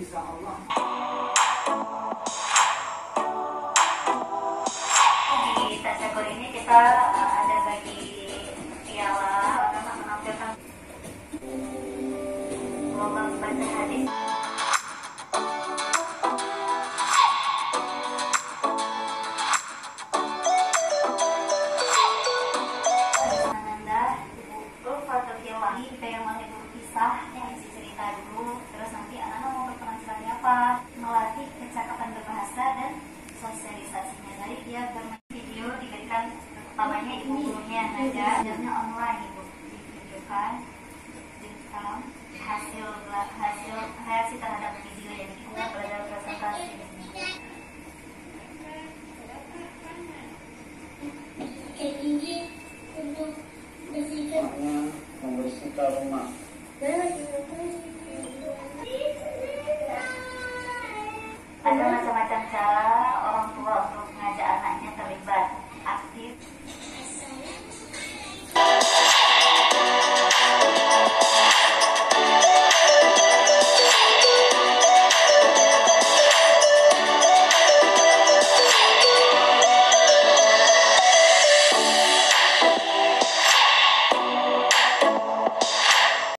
insya Allah. Di tasyakur ini kita ada bagi piala karena menampilkan lomba baca hadis. Kita yang mau kisah, yang isi cerita dulu, terus nanti anak-anak mau berpenghasilannya apa, melatih kecakapan berbahasa dan sosialisasinya. Jadi dia bermain video diberikan utamanya ibu gurunya Naja, ajarnya online ibu divideokan, direkam hasil reaksi terhadap video yang kita belajar presentasi. Tinggi untuk bersihkan membersihkan rumah. dan